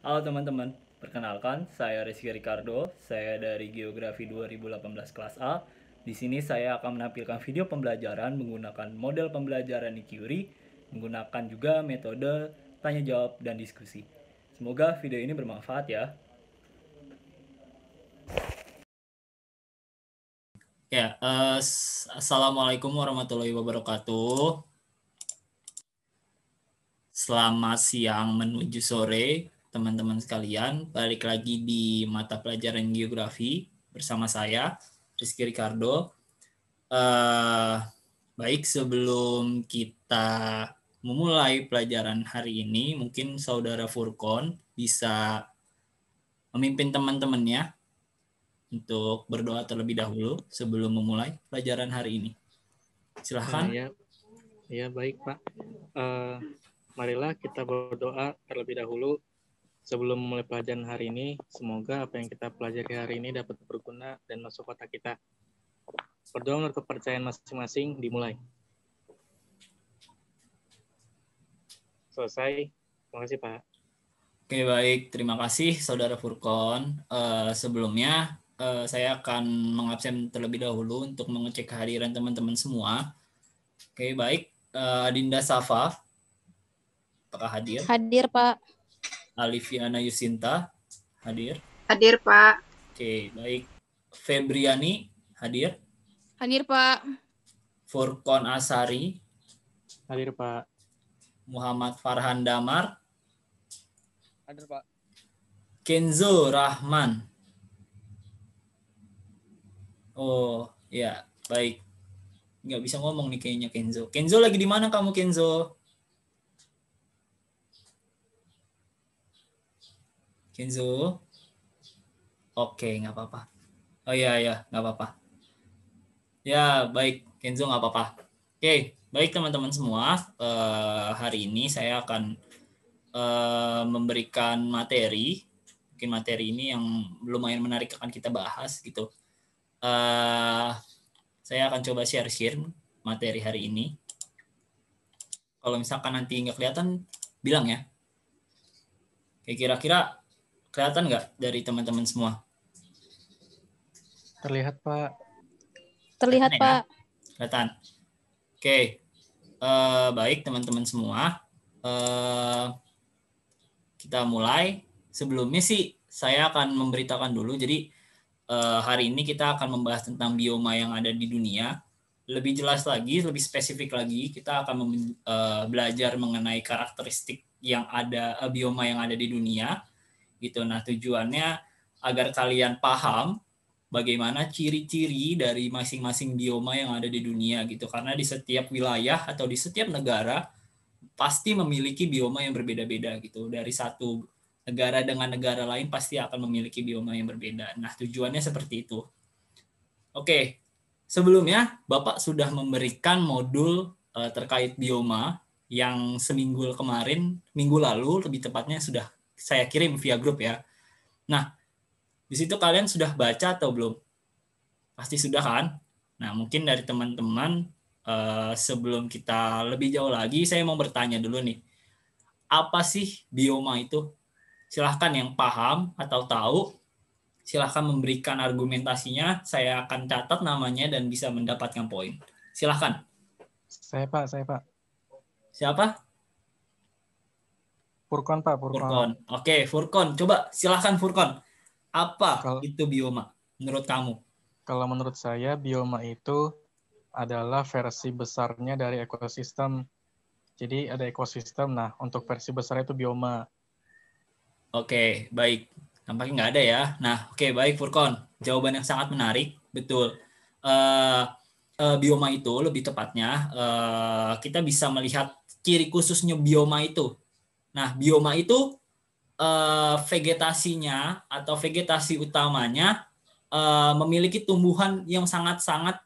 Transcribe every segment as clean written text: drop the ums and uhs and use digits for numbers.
Halo teman-teman, perkenalkan saya Rizky Ricardo, saya dari Geografi 2018 kelas A. Di sini saya akan menampilkan video pembelajaran menggunakan model pembelajaran Ikuri, menggunakan juga metode tanya jawab dan diskusi. Semoga video ini bermanfaat ya. Assalamualaikum warahmatullahi wabarakatuh. Selamat siang menuju sore, teman-teman sekalian. Balik lagi di mata pelajaran geografi bersama saya, Rizky Ricardo. Baik, sebelum kita memulai pelajaran hari ini, mungkin Saudara Furkon bisa memimpin teman-temannya untuk berdoa terlebih dahulu sebelum memulai pelajaran hari ini. Silahkan. Ya, baik Pak. Marilah kita berdoa terlebih dahulu sebelum memulai pelajaran hari ini. Semoga apa yang kita pelajari hari ini dapat berguna dan masuk otak kita. Berdoa menurut kepercayaan masing-masing, dimulai. Selesai. Terima kasih Pak. Oke, baik. Terima kasih Saudara Furkon. Sebelumnya saya akan mengabsen terlebih dahulu untuk mengecek kehadiran teman-teman semua. Oke, baik. Dinda Safa, apakah hadir? Hadir, Pak. Aliviana Yusinta, hadir? Hadir, Pak. Oke, baik. Febriani, hadir? Hadir, Pak. Furkon Asari. Hadir, Pak. Muhammad Farhan Damar. Hadir, Pak. Kenzo Rahman. Oh, ya, baik. Nggak bisa ngomong nih kayaknya Kenzo. Kenzo lagi di mana kamu, Kenzo? Kenzo? Oke, nggak apa-apa. Oh iya, nggak apa-apa. Ya, baik. Kenzo nggak apa-apa. Oke, baik teman-teman semua. Hari ini saya akan memberikan materi. Mungkin materi ini yang lumayan menarik akan kita bahas gitu. Saya akan coba share materi hari ini. Kalau misalkan nanti nggak kelihatan, bilang ya. Oke, kira-kira kelihatan nggak dari teman-teman semua? Terlihat, Pak. Terlihat, Kelihatan, Pak. Ya? Kelihatan. Oke, baik teman-teman semua. Kita mulai. Sebelumnya sih saya akan memberitakan dulu. Jadi hari ini kita akan membahas tentang bioma yang ada di dunia. Lebih jelas lagi, lebih spesifik lagi, kita akan belajar mengenai karakteristik yang ada bioma yang ada di dunia. Gitu. Nah, tujuannya agar kalian paham bagaimana ciri-ciri dari masing-masing bioma yang ada di dunia gitu. Karena di setiap wilayah atau di setiap negara pasti memiliki bioma yang berbeda-beda gitu. Dari satu negara dengan negara lain pasti akan memiliki bioma yang berbeda. Nah, tujuannya seperti itu. Oke, sebelumnya Bapak sudah memberikan modul terkait bioma yang minggu lalu lebih tepatnya sudah saya kirim via grup ya. Nah, di situ kalian sudah baca atau belum? Pasti sudah kan? Nah, mungkin dari teman-teman sebelum kita lebih jauh lagi, saya mau bertanya dulu nih. Apa sih bioma itu? Silahkan yang paham atau tahu, silahkan memberikan argumentasinya. Saya akan catat namanya dan bisa mendapatkan poin. Silahkan. Saya, Pak. Siapa? Furkon, Pak. Furkon. Oke, Furkon. Coba silahkan Furkon. Apa itu bioma menurut kamu? Kalau menurut saya, bioma itu adalah versi besarnya dari ekosistem. Jadi ada ekosistem, nah untuk versi besar itu bioma. Oke, baik. Nampaknya nggak ada ya. Nah, oke, baik Furkon. Jawaban yang sangat menarik, betul. Bioma itu lebih tepatnya kita bisa melihat ciri khususnya bioma itu. Nah, bioma itu vegetasinya atau vegetasi utamanya memiliki tumbuhan yang sangat-sangat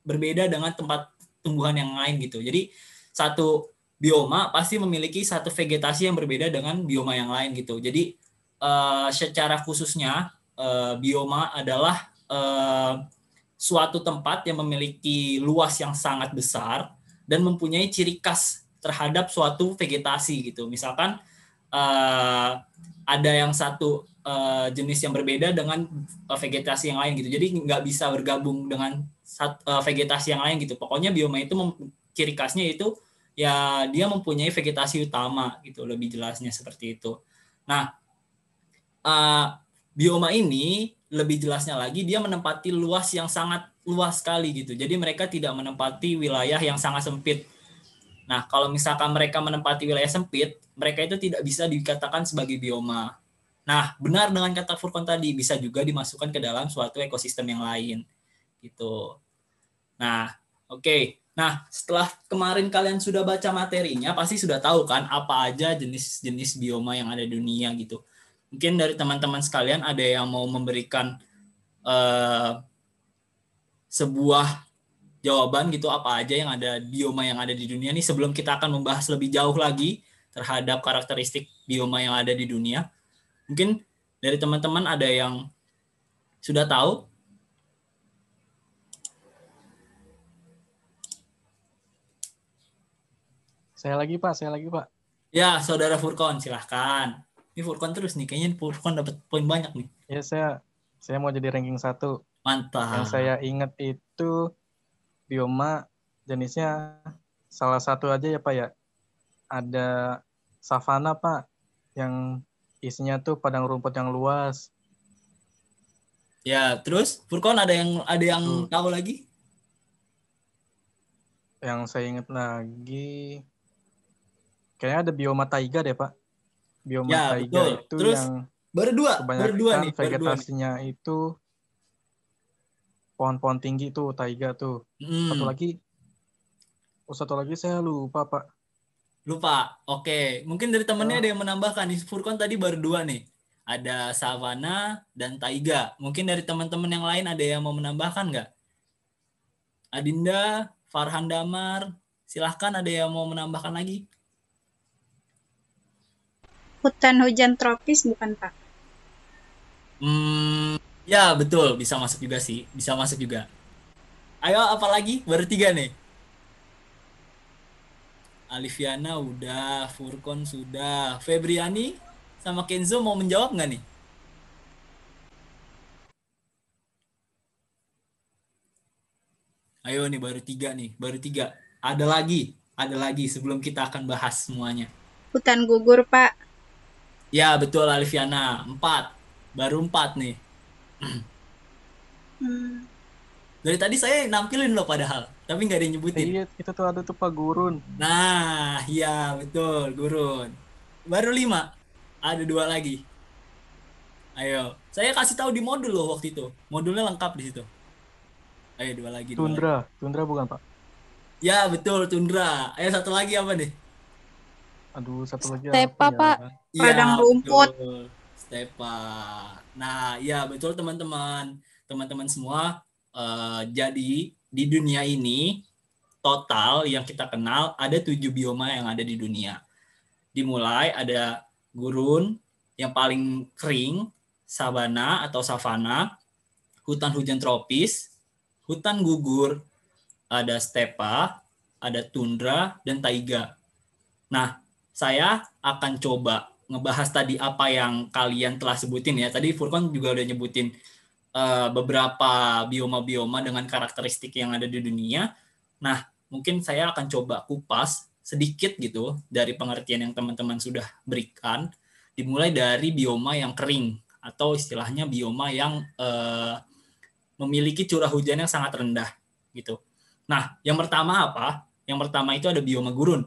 berbeda dengan tempat tumbuhan yang lain gitu. Jadi satu bioma pasti memiliki satu vegetasi yang berbeda dengan bioma yang lain gitu. Jadi secara khususnya bioma adalah suatu tempat yang memiliki luas yang sangat besar dan mempunyai ciri khas terhadap suatu vegetasi gitu. Misalkan ada yang satu jenis yang berbeda dengan vegetasi yang lain gitu. Jadi nggak bisa bergabung dengan vegetasi yang lain gitu. Pokoknya bioma itu ciri khasnya itu ya dia mempunyai vegetasi utama gitu, lebih jelasnya seperti itu. Nah, bioma ini lebih jelasnya lagi dia menempati luas yang sangat luas sekali gitu. Jadi mereka tidak menempati wilayah yang sangat sempit. Nah, kalau misalkan mereka menempati wilayah sempit, mereka itu tidak bisa dikatakan sebagai bioma. Nah, benar dengan kata Furqon tadi, bisa juga dimasukkan ke dalam suatu ekosistem yang lain. Gitu. Nah, oke. Nah, setelah kemarin kalian sudah baca materinya, pasti sudah tahu kan apa aja jenis-jenis bioma yang ada di dunia gitu. Mungkin dari teman-teman sekalian ada yang mau memberikan sebuah jawaban gitu apa aja yang ada bioma yang ada di dunia nih sebelum kita akan membahas lebih jauh lagi terhadap karakteristik bioma yang ada di dunia. Mungkin dari teman-teman ada yang sudah tahu? Saya lagi Pak. Ya, Saudara Furqon, silahkan. Ini Furqon terus nih, kayaknya Furqon dapat poin banyak nih. Ya, saya mau jadi ranking 1. Mantap. Yang saya ingat itu bioma jenisnya salah satu aja ya Pak ya. Ada savana Pak, yang isinya tuh padang rumput yang luas. Ya, terus Furqon ada yang tahu lagi? Yang saya ingat lagi, kayaknya ada bioma taiga deh Pak. Bioma Ya, taiga betul. itu Terus yang baru dua kebanyakan nih. vegetasinya itu pohon-pohon tinggi tuh taiga tuh. Satu lagi saya lupa Pak. Lupa. Oke, mungkin dari temennya ada yang menambahkan. Furqon tadi baru 2 nih. Ada savana dan taiga. Mungkin dari teman-teman yang lain ada yang mau menambahkan nggak? Adinda, Farhan Damar, silahkan ada yang mau menambahkan lagi? Hutan hujan tropis bukan Pak? Ya betul, bisa masuk juga sih. Bisa masuk juga. Ayo, apa lagi? Baru 3 nih. Alifiana udah, Furqon sudah, Febriani sama Kenzo mau menjawab nggak nih? Ayo nih, baru 3 nih, baru 3. Ada lagi sebelum kita akan bahas semuanya. Hutan gugur Pak. Ya betul Alifiana, 4. Baru 4 nih. Dari tadi saya nampilin loh padahal, tapi nggak ada yang nyebutin. Iya, itu tuh ada tuh Pak Gurun. Nah, iya betul, Gurun. Baru 5. Ada 2 lagi. Ayo, saya kasih tahu di modul loh waktu itu. Modulnya lengkap di situ. Ayo 2 lagi. Tundra bukan Pak? Ya betul, tundra. Ayo satu lagi apa nih? Aduh, satu lagi Stepa, apa Pak. ya? Padang rumput. Betul. Stepa. Nah, ya betul teman-teman. Teman-teman semua, jadi di dunia ini total yang kita kenal ada 7 bioma yang ada di dunia. Dimulai ada gurun yang paling kering, sabana atau savana, hutan hujan tropis, hutan gugur, ada stepa, ada tundra, dan taiga. Nah, saya akan coba ngebahas tadi apa yang kalian telah sebutin ya. Tadi Furqon juga udah nyebutin beberapa bioma-bioma dengan karakteristik yang ada di dunia. Nah, mungkin saya akan coba kupas sedikit gitu dari pengertian yang teman-teman sudah berikan. Dimulai dari bioma yang kering atau istilahnya bioma yang memiliki curah hujan yang sangat rendah gitu. Nah, yang pertama apa? Yang pertama itu ada bioma gurun.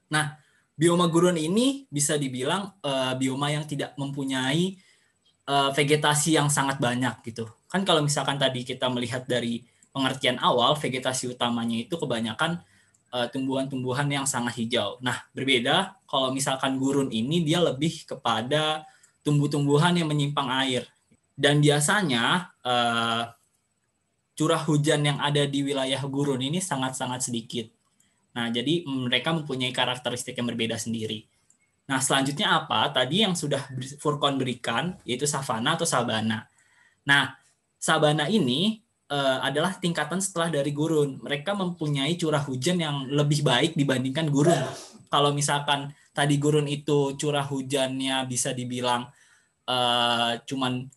Nah, bioma gurun ini bisa dibilang bioma yang tidak mempunyai vegetasi yang sangat banyak gitu. Kan kalau misalkan tadi kita melihat dari pengertian awal, vegetasi utamanya itu kebanyakan tumbuhan-tumbuhan yang sangat hijau. Nah, berbeda kalau misalkan gurun ini dia lebih kepada tumbuh-tumbuhan yang menyimpang air. Dan biasanya curah hujan yang ada di wilayah gurun ini sangat-sangat sedikit. Nah, jadi mereka mempunyai karakteristik yang berbeda sendiri. Nah, selanjutnya apa? Tadi yang sudah Furqon berikan, yaitu savana atau sabana. Nah, sabana ini adalah tingkatan setelah dari gurun. Mereka mempunyai curah hujan yang lebih baik dibandingkan gurun. Kalau misalkan tadi gurun itu curah hujannya bisa dibilang cuman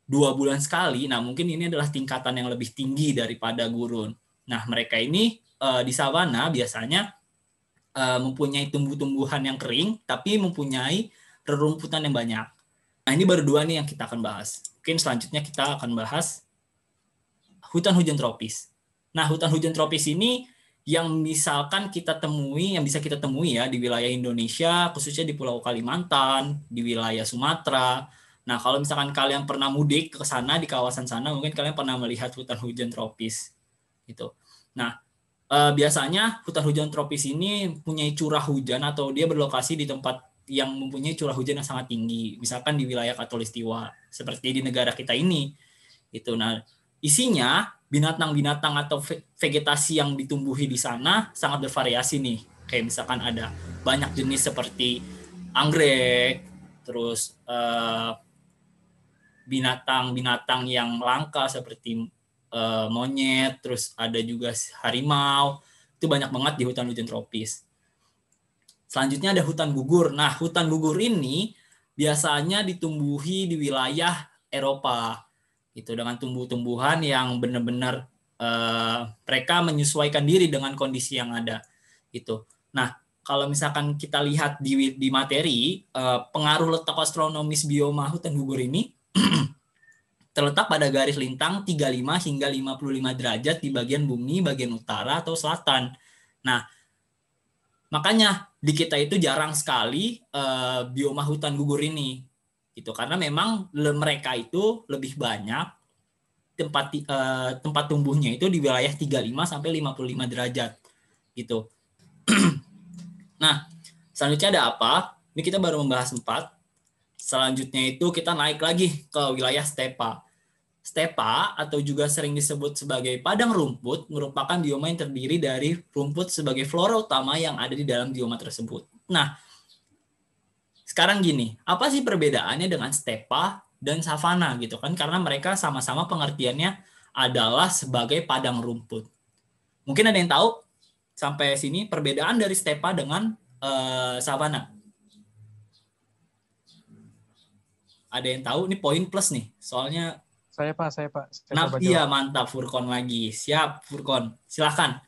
2 bulan sekali, nah mungkin ini adalah tingkatan yang lebih tinggi daripada gurun. Nah, mereka ini di savana biasanya mempunyai tumbuh-tumbuhan yang kering, tapi mempunyai rerumputan yang banyak. Nah, ini baru 2 nih yang kita akan bahas. Mungkin selanjutnya kita akan bahas hutan hujan tropis. Nah, hutan hujan tropis ini yang misalkan kita temui, yang bisa kita temui ya di wilayah Indonesia, khususnya di Pulau Kalimantan, di wilayah Sumatera. Nah, kalau misalkan kalian pernah mudik ke sana, di kawasan sana, mungkin kalian pernah melihat hutan hujan tropis. Gitu. Nah, biasanya hutan hujan tropis ini punya curah hujan atau dia berlokasi di tempat yang mempunyai curah hujan yang sangat tinggi, misalkan di wilayah Khatulistiwa seperti di negara kita ini. Itu. Nah, isinya binatang-binatang atau vegetasi yang ditumbuhi di sana sangat bervariasi nih. Kayak misalkan ada banyak jenis seperti anggrek, terus binatang-binatang yang langka seperti monyet, terus ada juga harimau. Itu banyak banget di hutan hujan tropis. Selanjutnya ada hutan gugur. Nah, hutan gugur ini biasanya ditumbuhi di wilayah Eropa, gitu, dengan tumbuh-tumbuhan yang benar-benar mereka menyesuaikan diri dengan kondisi yang ada. Gitu. Nah, kalau misalkan kita lihat di materi, pengaruh letak astronomis bioma hutan gugur ini terletak pada garis lintang 35 hingga 55 derajat di bagian bumi, bagian utara atau selatan. Nah, makanya di kita itu jarang sekali bioma hutan gugur ini, gitu. Karena memang mereka itu lebih banyak tempat tumbuhnya itu di wilayah 35 sampai 55 derajat, gitu. Nah, selanjutnya ada apa? Ini kita baru membahas 4. Selanjutnya itu kita naik lagi ke wilayah stepa. Stepa atau juga sering disebut sebagai padang rumput merupakan bioma yang terdiri dari rumput sebagai flora utama yang ada di dalam bioma tersebut. Nah, sekarang gini, apa sih perbedaannya dengan stepa dan savana gitu kan? Karena mereka sama-sama pengertiannya adalah sebagai padang rumput. Mungkin ada yang tahu sampai sini perbedaan dari stepa dengan savana? Ada yang tahu? Ini poin plus nih, soalnya Saya Pak. Saya nah, coba iya, jawab. mantap Furkon lagi. Siap, Furkon. Silahkan.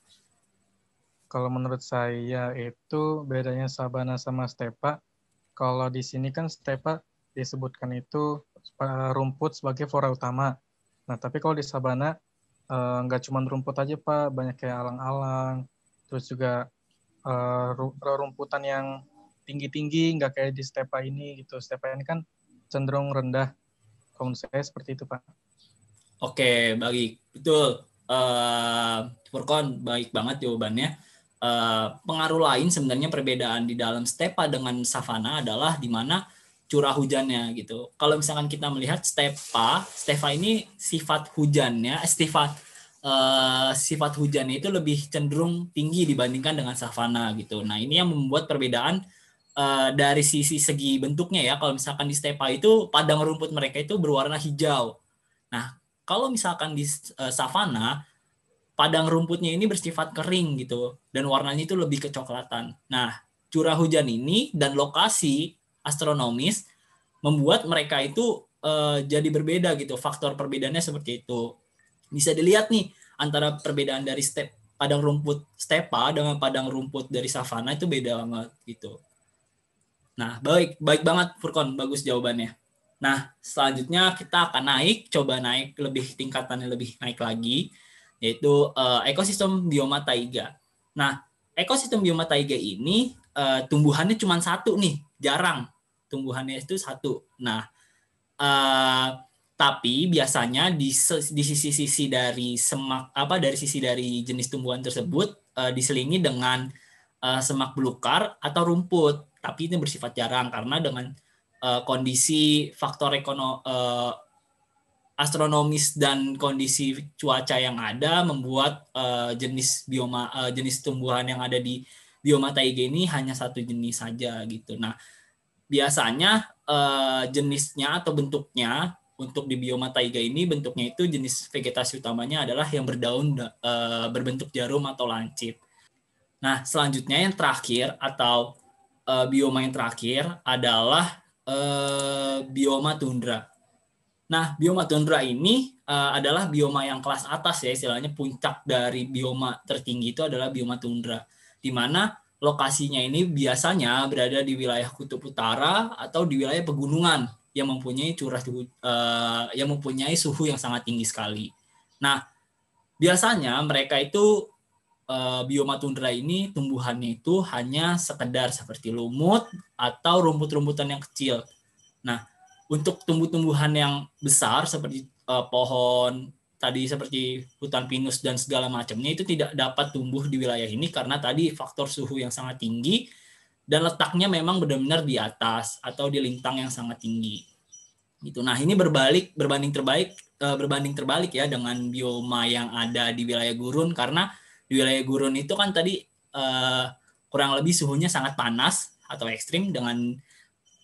Kalau menurut saya itu bedanya sabana sama stepa. Kalau di sini kan stepa disebutkan itu rumput sebagai flora utama. Nah, tapi kalau di sabana nggak cuma rumput aja Pak, banyak kayak alang-alang, terus juga rumputan yang tinggi-tinggi, nggak kayak di stepa ini gitu. Stepa ini kan cenderung rendah. Kalau menurut saya seperti itu Pak. Oke, baik. Betul. Furkon, baik banget jawabannya. Pengaruh lain sebenarnya perbedaan di dalam stepa dengan savana adalah di mana curah hujannya gitu. Kalau misalkan kita melihat stepa ini sifat hujannya, sifat hujannya itu lebih cenderung tinggi dibandingkan dengan savana gitu. Nah, ini yang membuat perbedaan dari segi bentuknya ya. Kalau misalkan di stepa itu padang rumput mereka itu berwarna hijau. Nah, kalau misalkan di savana padang rumputnya ini bersifat kering gitu dan warnanya itu lebih kecoklatan. Nah, curah hujan ini dan lokasi astronomis membuat mereka itu jadi berbeda gitu. Faktor perbedaannya seperti itu. Bisa dilihat nih antara perbedaan dari padang rumput stepa dengan padang rumput dari savana itu beda banget gitu. Nah, baik banget Furkon, bagus jawabannya. Nah, selanjutnya kita akan coba naik lebih tingkatannya lebih naik lagi, yaitu ekosistem bioma taiga. Nah, ekosistem bioma taiga ini tumbuhannya cuma satu nih, jarang. Tumbuhannya itu satu. Nah, tapi biasanya di sisi dari dari sisi dari jenis tumbuhan tersebut diselingi dengan semak belukar atau rumput. Tapi itu bersifat jarang karena dengan kondisi faktor astronomis dan kondisi cuaca yang ada membuat jenis tumbuhan yang ada di bioma taiga ini hanya satu jenis saja gitu. Nah, biasanya jenisnya atau bentuknya untuk di bioma taiga ini bentuknya itu jenis vegetasi utamanya adalah yang berdaun berbentuk jarum atau lancip. Nah, selanjutnya yang terakhir atau bioma yang terakhir adalah bioma tundra. Nah, bioma tundra ini adalah bioma yang kelas atas ya, istilahnya puncak dari bioma tertinggi itu adalah bioma tundra, di mana lokasinya ini biasanya berada di wilayah kutub utara atau di wilayah pegunungan yang mempunyai yang mempunyai suhu yang sangat tinggi sekali. Nah, biasanya mereka itu bioma tundra ini tumbuhannya itu hanya sekedar seperti lumut atau rumput-rumputan yang kecil. Nah, untuk tumbuh-tumbuhan yang besar seperti pohon tadi seperti hutan pinus dan segala macamnya itu tidak dapat tumbuh di wilayah ini karena tadi faktor suhu yang sangat tinggi dan letaknya memang benar-benar di atas atau di lintang yang sangat tinggi. Gitu. Nah, ini berbanding terbalik ya dengan bioma yang ada di wilayah gurun, karena di wilayah gurun itu kan tadi kurang lebih suhunya sangat panas atau ekstrim, dengan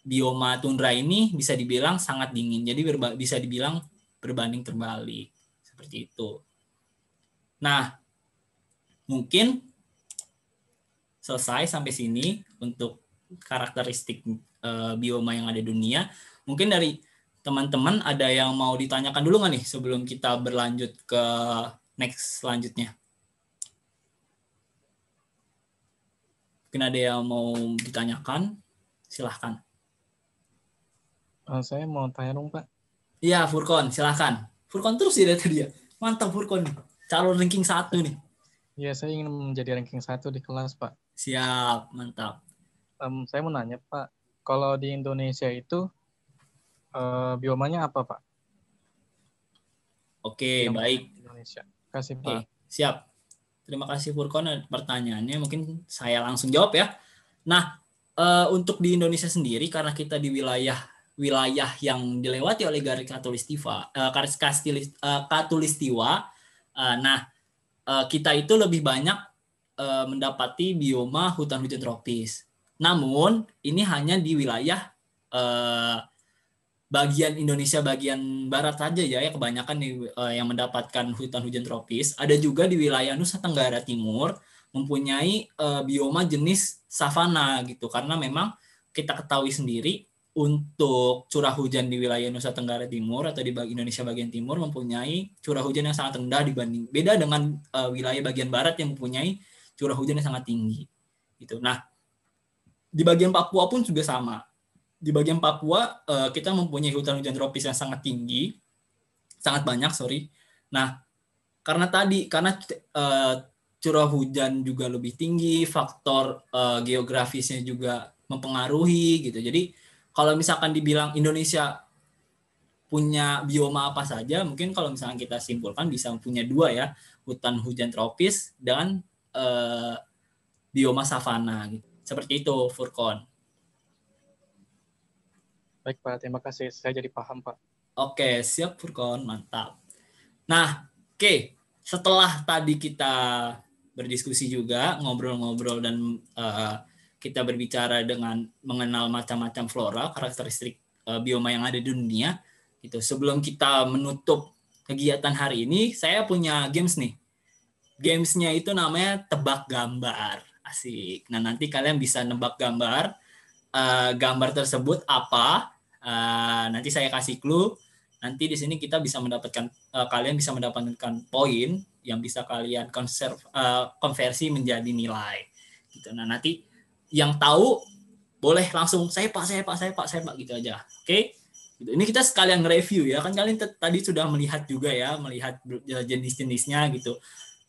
bioma tundra ini bisa dibilang sangat dingin. Jadi bisa dibilang berbanding terbalik seperti itu. Nah, mungkin selesai sampai sini untuk karakteristik bioma yang ada di dunia. Mungkin dari teman-teman ada yang mau ditanyakan dulu nggak nih sebelum kita berlanjut ke next selanjutnya? Mungkin ada yang mau ditanyakan, silahkan. Saya mau tanya dong, Pak. Iya, Furkon, silahkan. Furkon terus ya tadi ya. Mantap Furkon nih. Calon ranking 1 nih. Iya, saya ingin menjadi ranking 1 di kelas, Pak. Siap, mantap. Saya mau nanya, Pak. Kalau di Indonesia itu biomanya apa, Pak? Oke, Bioma baik. Indonesia. Kasih, Oke, Pak. siap. Terima kasih Furkon pertanyaannya. Mungkin saya langsung jawab ya. Nah, untuk di Indonesia sendiri, karena kita di wilayah yang dilewati oleh garis Katulistiwa, kita itu lebih banyak mendapati bioma hutan hujan tropis. Namun ini hanya di wilayah bagian Indonesia bagian barat saja ya, kebanyakan yang mendapatkan hutan hujan tropis. Ada juga di wilayah Nusa Tenggara Timur mempunyai bioma jenis savana gitu, karena memang kita ketahui sendiri untuk curah hujan di wilayah Nusa Tenggara Timur atau di Indonesia bagian timur mempunyai curah hujan yang sangat rendah beda dengan wilayah bagian barat yang mempunyai curah hujan yang sangat tinggi. Gitu. Nah, di bagian Papua pun juga sama. Di bagian Papua kita mempunyai hutan hujan tropis yang sangat tinggi, sangat banyak, Nah, karena curah hujan juga lebih tinggi, faktor geografisnya juga mempengaruhi gitu. Jadi kalau misalkan dibilang Indonesia punya bioma apa saja, mungkin kalau misalkan kita simpulkan bisa punya 2 ya, hutan hujan tropis dan bioma savana gitu. Seperti itu, Furkon. Baik, Pak. Terima kasih. Saya jadi paham, Pak. Oke, siap Furkon, mantap. Nah, oke. Setelah tadi kita berdiskusi juga, ngobrol-ngobrol dan kita berbicara dengan mengenal macam-macam flora, karakteristik bioma yang ada di dunia. Gitu. Sebelum kita menutup kegiatan hari ini, saya punya games nih. Gamesnya itu namanya tebak gambar. Asik. Nah, nanti kalian bisa nebak gambar. Gambar tersebut apa? Nanti saya kasih clue. Nanti di sini kita bisa mendapatkan, kalian bisa mendapatkan poin yang bisa kalian konversi menjadi nilai. Gitu. Nah, nanti yang tahu boleh langsung saya pak gitu aja. Oke? Gitu. Ini kita sekalian nge-review ya, kan kalian tadi sudah melihat juga ya, melihat jenis-jenisnya gitu.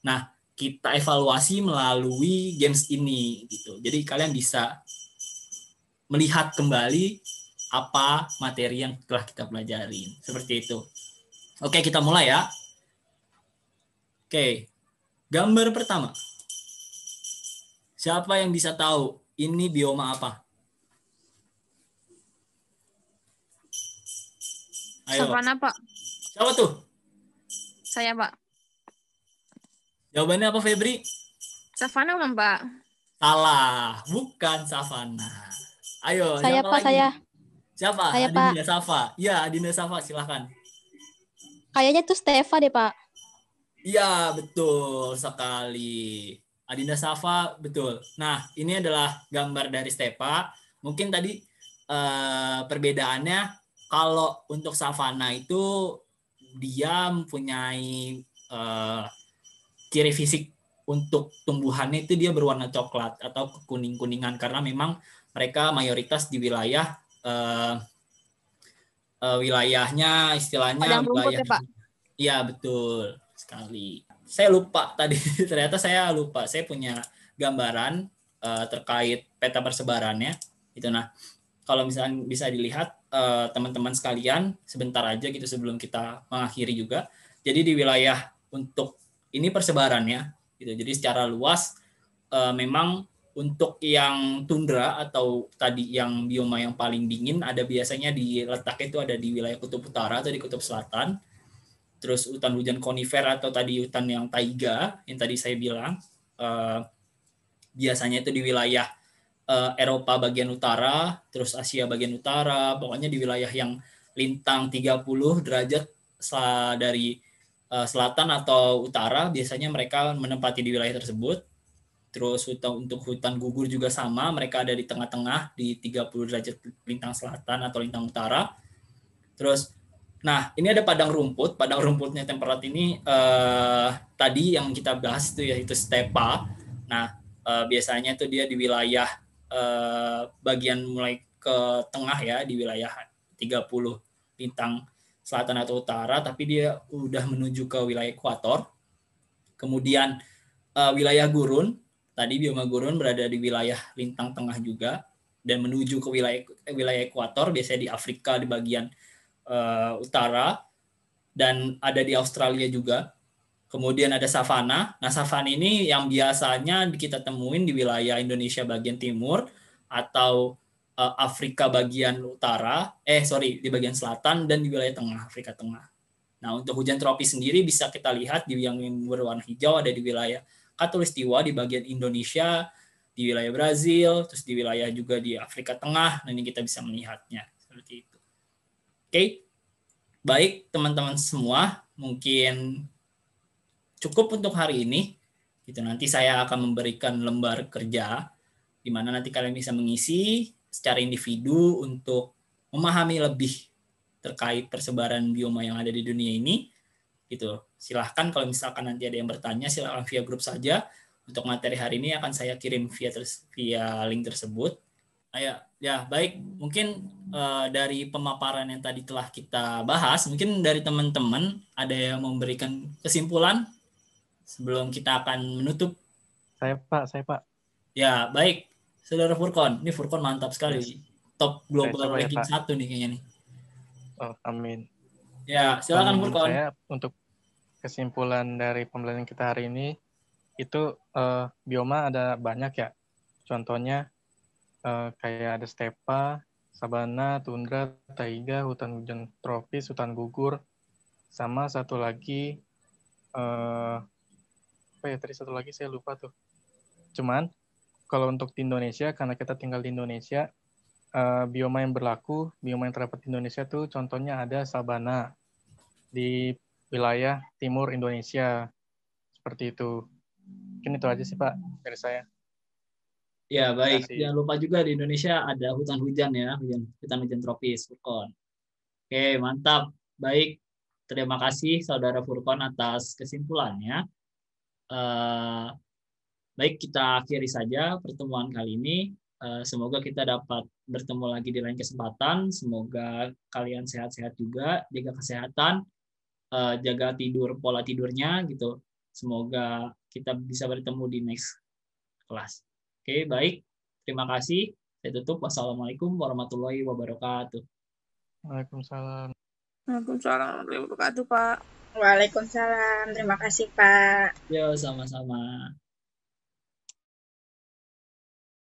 Nah, kita evaluasi melalui games ini gitu. Jadi kalian bisa melihat kembali apa materi yang telah kita pelajari. Seperti itu. Oke, kita mulai ya. Oke. Gambar pertama. Siapa yang bisa tahu ini bioma apa? Ayo. Savana, Pak. Siapa tuh? Saya, Pak. Jawabannya apa, Febri? Savana, kan, Pak? Salah, bukan savana. Ayo, Saya, siapa Pak, lagi? saya. Siapa? Saya, Adinda Safa. Iya, Adinda Safa, silakan. Kayaknya tuh Steva deh, Pak. Iya, betul sekali. Adinda Safa, betul. Nah, ini adalah gambar dari stepa. Mungkin tadi perbedaannya, kalau untuk savana itu dia mempunyai ciri fisik untuk tumbuhannya itu dia berwarna coklat atau kekuning-kuningan, karena memang mereka mayoritas di wilayah wilayahnya istilahnya Padang rumput wilayah. ya, Pak? Iya, betul sekali. Saya lupa tadi, ternyata saya lupa. Saya punya gambaran terkait peta persebarannya. Gitu. Nah, kalau misalnya bisa dilihat teman-teman sekalian, sebentar aja gitu sebelum kita mengakhiri juga. Jadi di wilayah untuk ini persebarannya, gitu. Jadi secara luas memang untuk yang tundra atau tadi yang bioma yang paling dingin ada biasanya di letaknya itu ada di wilayah kutub utara atau di kutub selatan. Terus hutan hujan konifer atau tadi hutan yang taiga yang tadi saya bilang biasanya itu di wilayah Eropa bagian utara, terus Asia bagian utara, pokoknya di wilayah yang lintang 30 derajat dari selatan atau utara, biasanya mereka menempati di wilayah tersebut. Terus untuk hutan gugur juga sama, mereka ada di tengah-tengah di 30 derajat lintang selatan atau lintang utara. Terus nah, ini ada padang rumput. Padang rumputnya temperat ini tadi yang kita bahas itu yaitu stepa. Nah, biasanya itu dia di wilayah bagian mulai ke tengah ya, di wilayah 30 lintang selatan atau utara, tapi dia udah menuju ke wilayah ekuator. Kemudian wilayah gurun, tadi bioma gurun berada di wilayah lintang tengah juga dan menuju ke wilayah ekuator, biasanya di Afrika di bagian utara, dan ada di Australia juga. Kemudian ada savana. Nah, savana ini yang biasanya kita temuin di wilayah Indonesia bagian timur atau Afrika bagian utara, di bagian selatan dan di wilayah tengah, Afrika Tengah. Nah, untuk hujan tropis sendiri bisa kita lihat di yang berwarna hijau ada di wilayah Khatulistiwa di bagian Indonesia, di wilayah Brazil, terus di wilayah juga di Afrika Tengah. Nah, ini kita bisa melihatnya seperti itu. Oke, baik teman-teman semua, mungkin cukup untuk hari ini. Gitu, nanti saya akan memberikan lembar kerja, di mana nanti kalian bisa mengisi secara individu untuk memahami lebih terkait persebaran bioma yang ada di dunia ini. Gitu. Silahkan kalau misalkan nanti ada yang bertanya, silahkan via grup saja. Untuk materi hari ini akan saya kirim via link tersebut. Ya baik, mungkin dari pemaparan yang tadi telah kita bahas, mungkin dari teman-teman ada yang memberikan kesimpulan sebelum kita akan menutup. Saya Pak. Ya baik, saudara Furkon, ini Furkon mantap sekali, Yes. top global Coba ya, ranking Pak. 1 nih kayaknya nih. Oh, amin. Ya silakan Furkon. Saya untuk kesimpulan dari pembelajaran kita hari ini itu bioma ada banyak ya. Contohnya kayak ada stepa, sabana, tundra, taiga, hutan hujan tropis, hutan gugur, sama satu lagi tadi satu lagi saya lupa tuh. Cuman kalau untuk di Indonesia, karena kita tinggal di Indonesia, bioma yang terdapat di Indonesia tuh contohnya ada sabana di wilayah timur Indonesia, seperti itu. Mungkin itu aja sih Pak dari saya. Ya baik, Kasih. jangan lupa juga di Indonesia ada hutan hujan ya, hutan hujan tropis, Furkon. Oke, mantap. Baik, terima kasih saudara Furkon atas kesimpulannya. Baik, kita akhiri saja pertemuan kali ini. Semoga kita dapat bertemu lagi di lain kesempatan. Semoga kalian sehat-sehat juga, jaga kesehatan, jaga pola tidurnya gitu. Semoga kita bisa bertemu di next kelas. Oke, baik. Terima kasih. Saya tutup. Wassalamualaikum warahmatullahi wabarakatuh. Waalaikumsalam. Waalaikumsalam warahmatullahi wabarakatuh, Pak. Waalaikumsalam. Terima kasih, Pak. Yo, sama-sama.